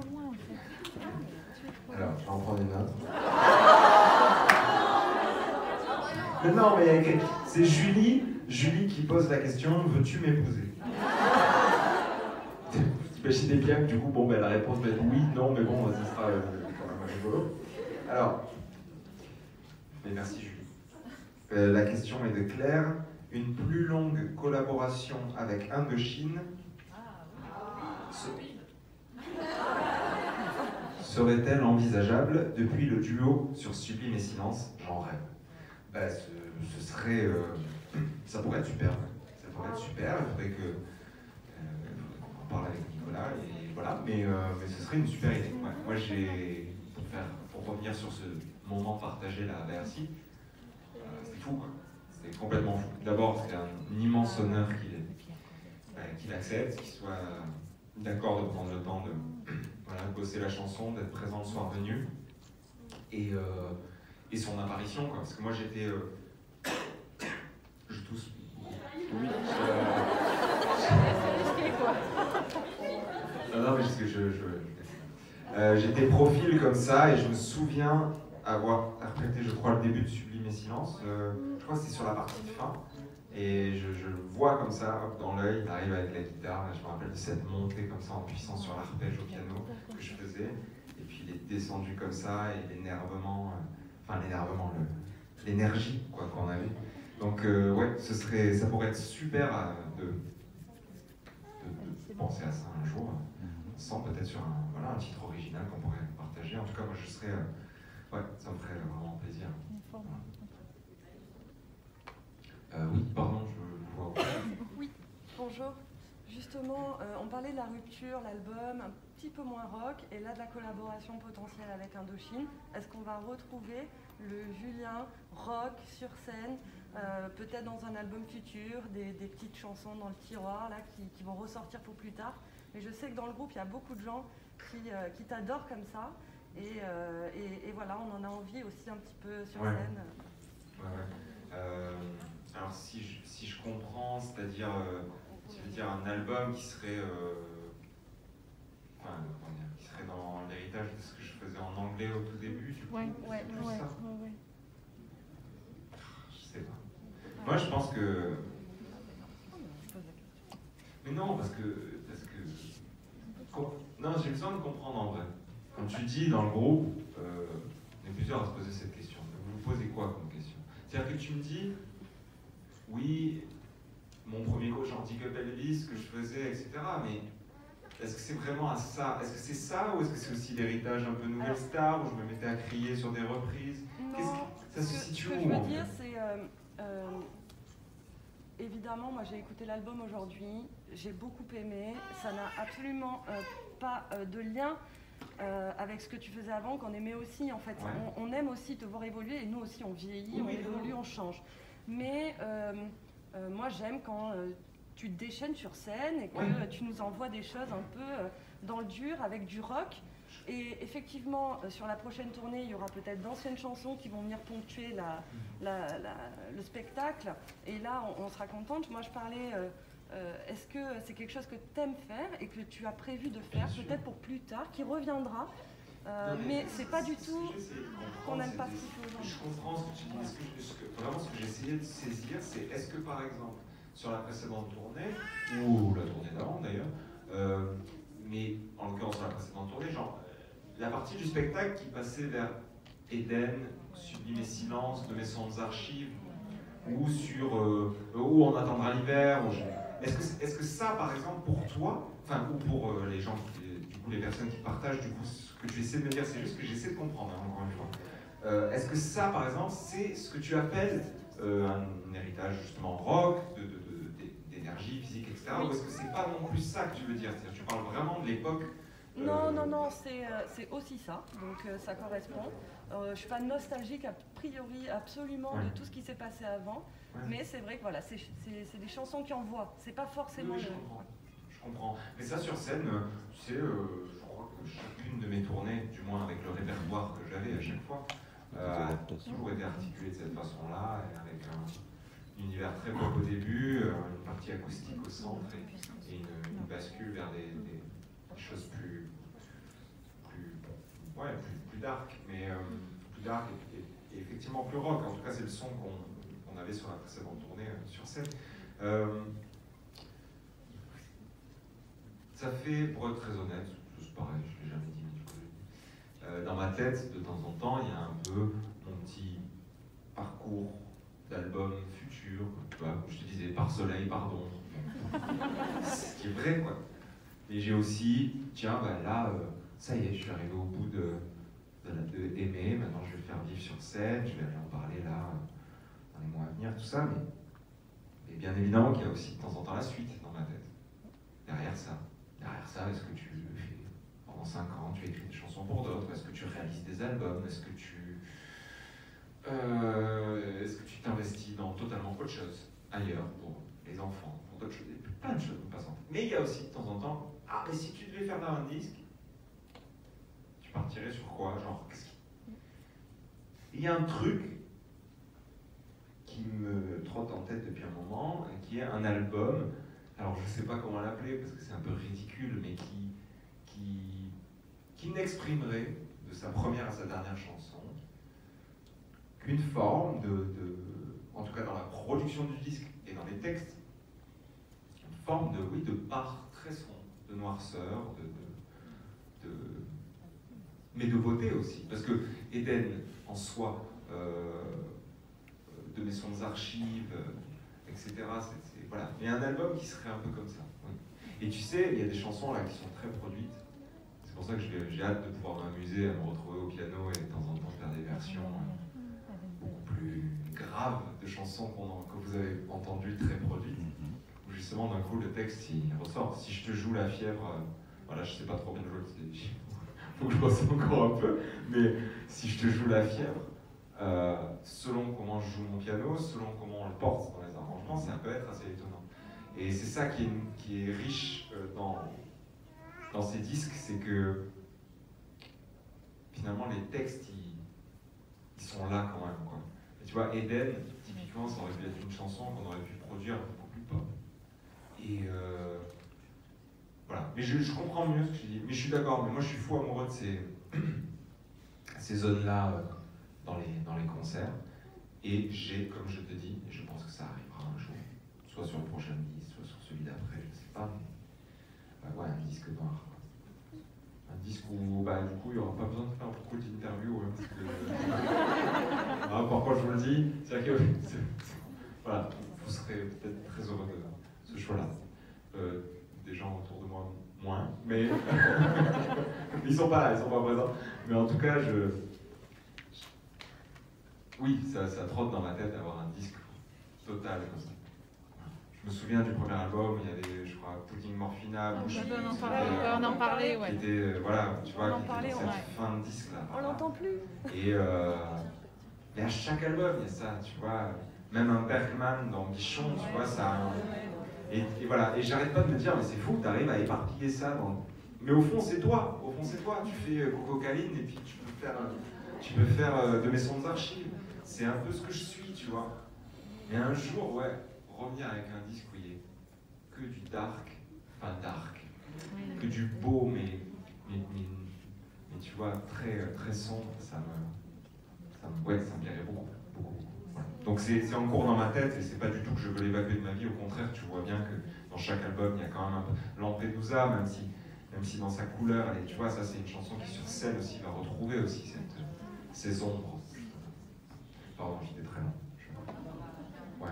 loin en fait. Alors, je vais en prendre une autre. Mais non, mais c'est Julie qui pose la question, veux-tu m'épouser? T'imaginez bien que du coup, bon, ben, la réponse va être oui, non, mais bon, ça sera quand même rigolo. Alors, mais merci Julie. La question est de Claire. Une plus longue collaboration avec Indochine serait-elle envisageable depuis le duo sur Sublime et Silence? J'en rêve. Ben, ce serait... ça pourrait être super. Ça pourrait être super. Il faudrait que... on en parle avec Nicolas et voilà. Mais ce serait une super idée. Ouais. Moi, pour revenir sur ce moment partagé là à Bercy, c'était fou, quoi. C'était complètement fou. D'abord, c'était un immense honneur qu'il accepte, qu'il soit d'accord de prendre le temps de bosser la chanson, d'être présent le soir venu. Et son apparition, quoi. Parce que moi, j'étais... je tousse. Oui. Non, mais parce que j'étais profil comme ça et je me souviens avoir interprété, je crois, le début de Sublime et Silence. Je crois que c'était sur la partie de fin. Et je le vois comme ça, hop, dans l'œil, il arrive avec la guitare. Je me rappelle de cette montée comme ça en puissance sur l'arpège au piano que je faisais. Et puis il est descendu comme ça et l'énergie quoi qu'on avait. Donc ouais, ça pourrait être super de penser à ça un jour, sans peut-être sur un titre original qu'on pourrait partager. En tout cas, moi je serais, ouais, ça me ferait vraiment plaisir. Oui, pardon, je vois. Oui, bonjour. Justement, on parlait de la rupture, l'album, un petit peu moins rock, et là de la collaboration potentielle avec Indochine. Est-ce qu'on va retrouver le Julien rock sur scène, peut-être dans un album futur, des petites chansons dans le tiroir là, qui vont ressortir pour plus tard? Mais je sais que dans le groupe, il y a beaucoup de gens qui t'adorent comme ça, et voilà, on en a envie aussi un petit peu sur scène. Ouais. Alors si je comprends, c'est-à-dire tu veux dire un album qui serait qui serait dans l'héritage de ce que je faisais en anglais au tout début, du coup, Ouais. Je sais pas. Moi je pense que... Mais non, parce que... Non, j'ai besoin de comprendre en vrai. Comme tu dis dans le groupe, on est plusieurs à se poser cette question. Vous vous posez quoi comme question? C'est-à-dire que tu me dis, oui, mon premier coach anti-cup Elvis, ce que je faisais, etc. Mais est-ce que c'est vraiment à ça? Est-ce que c'est ça ou est-ce que c'est aussi l'héritage un peu Nouvelle Star où je me mettais à crier sur des reprises? Non, ça se situe où? Ce que je veux dire, c'est... évidemment, moi j'ai écouté l'album aujourd'hui, j'ai beaucoup aimé, ça n'a absolument pas de lien avec ce que tu faisais avant, qu'on aimait aussi en fait. Ouais. On aime aussi te voir évoluer et nous aussi on vieillit, on évolue, on change. Mais moi j'aime quand tu te déchaînes sur scène et que tu nous envoies des choses un peu dans le dur avec du rock. Et effectivement, sur la prochaine tournée, il y aura peut-être d'anciennes chansons qui vont venir ponctuer le spectacle. Et là, on sera contente. Moi, je parlais, est-ce que c'est quelque chose que tu aimes faire et que tu as prévu de faire, peut-être pour plus tard, qui reviendra mais c'est pas du tout qu'on n'aime pas ce qu'il fait aujourd'hui. Je comprends ce que tu dis. Vraiment, ce que j'essayais de saisir, c'est est-ce que, par exemple, sur la précédente tournée, ou la tournée d'avant d'ailleurs, mais en l'occurrence sur la précédente tournée, genre, la partie du spectacle qui passait vers Eden, Sublime et Silence, de mes sondes archives, ou sur Où on attendra l'hiver, est-ce que ça, par exemple, pour toi, enfin, ou pour les gens, du coup, les personnes qui partagent, du coup, ce que tu essaies de me dire, c'est juste que j'essaie de comprendre, hein, encore une fois. Est-ce que ça, par exemple, c'est ce que tu appelles un héritage, justement, rock, d'énergie physique, etc., ou est-ce que c'est pas non plus ça que tu veux dire? C'est-à-dire, tu parles vraiment de l'époque. Non, c'est aussi ça, donc ça correspond. Je ne suis pas nostalgique a priori absolument de tout ce qui s'est passé avant, mais c'est vrai que voilà, c'est des chansons qui envoient, c'est pas forcément... Oui, je comprends. Mais ça sur scène, tu sais, je crois que chacune de mes tournées, du moins avec le répertoire que j'avais à chaque fois, a toujours été articulée de cette façon-là, avec un univers très pop au début, une partie acoustique au centre et une bascule vers des choses dark et effectivement plus rock. En tout cas, c'est le son qu'on avait sur la précédente tournée sur scène. Ça fait, pour être très honnête, c'est pareil, je ne l'ai jamais dit, mais du coup, dans ma tête, de temps en temps, il y a un peu mon petit parcours d'album futur, tu vois, où je te disais par soleil, pardon. Ce qui est vrai, quoi. Et j'ai aussi, tiens, bah là, ça y est, je suis arrivé au bout de aimer, maintenant je vais le faire vivre sur scène, je vais aller en parler là, dans les mois à venir, tout ça, mais bien évidemment qu'il y a aussi de temps en temps la suite dans ma tête. Derrière ça, est-ce que tu fais, pendant 5 ans, tu écris des chansons pour d'autres, est-ce que tu réalises des albums, est-ce que tu t'investis dans totalement autre chose, ailleurs, pour les enfants, pour d'autres choses, plein de choses passantes. Mais il y a aussi de temps en temps, ah, mais si tu devais faire un disque, tu partirais sur quoi, genre, il y a un truc qui me trotte en tête depuis un moment, qui est un album, alors je ne sais pas comment l'appeler, parce que c'est un peu ridicule, mais qui n'exprimerait, de sa première à sa dernière chanson, qu'une forme en tout cas dans la production du disque et dans les textes, une forme de part très sombre, de noirceur, mais de beauté aussi. Parce que Eden, en soi, de Maisons d'Archives, etc., voilà. Il y a un album qui serait un peu comme ça. Oui. Et tu sais, il y a des chansons là qui sont très produites. C'est pour ça que j'ai hâte de pouvoir m'amuser à me retrouver au piano et de temps en temps faire des versions beaucoup plus graves de chansons que vous avez entendues très produites. Où justement, d'un coup, le texte il ressort. Si je te joue la fièvre, voilà, je sais pas trop bien jouer, il faut que je bosse encore un peu, mais si je te joue la fièvre, selon comment je joue mon piano, selon comment on le porte dans les arrangements, ça peut être assez étonnant. Et c'est ça qui est riche dans ces disques, c'est que finalement les textes, ils sont là quand même, quoi. Et tu vois, Eden, typiquement, ça aurait pu être une chanson qu'on aurait pu produire beaucoup plus pop. Et voilà. Mais je comprends mieux ce que tu dis. Mais je suis d'accord, mais moi je suis fou amoureux de ces zones-là dans les concerts. Et j'ai, comme je te dis, et je pense que ça arrivera un jour, soit sur le prochain disque, soit sur celui d'après, je ne sais pas, mais ouais, un disque noir. Un disque où, bah, du coup, il n'y aura pas besoin de faire beaucoup d'interviews. Hein, parce que... ah, pourquoi je vous le dis, c'est que voilà, vous serez peut-être très heureux de ce choix-là. Des gens autour de moi, moins, mais ils sont pas là, ils sont pas présents. Mais en tout cas, oui, ça trotte dans ma tête d'avoir un disque total comme ça. Je me souviens du premier album, il y avait, je crois, Pudding Morphina, Bouche, on en parlait, ouais. Qui était, voilà, tu vois, qui était dans ouais. cette fin de disque là. On l'entend plus. Et mais à chaque album, il y a ça, tu vois. Même un Bergman dans Bichon, tu vois, ça. Et voilà, et j'arrête pas de me dire, mais c'est fou, t'arrives à éparpiller ça dans... Mais au fond, c'est toi, tu fais Coco Caline et puis tu peux faire de Maisons d'Archives. C'est un peu ce que je suis, tu vois. Et un jour, ouais, revenir avec un disque où il y ait que du dark, enfin dark, que du beau, mais tu vois, très, très sombre, ça me plairait beaucoup. Voilà. Donc c'est en cours dans ma tête et c'est pas du tout que je veux l'évacuer de ma vie, au contraire, tu vois bien que dans chaque album, il y a quand même un peu Lampedusa, même si dans sa couleur, et tu vois, ça c'est une chanson qui sur scène aussi va retrouver aussi ces ombres. Pardon, j'étais très long. Ouais.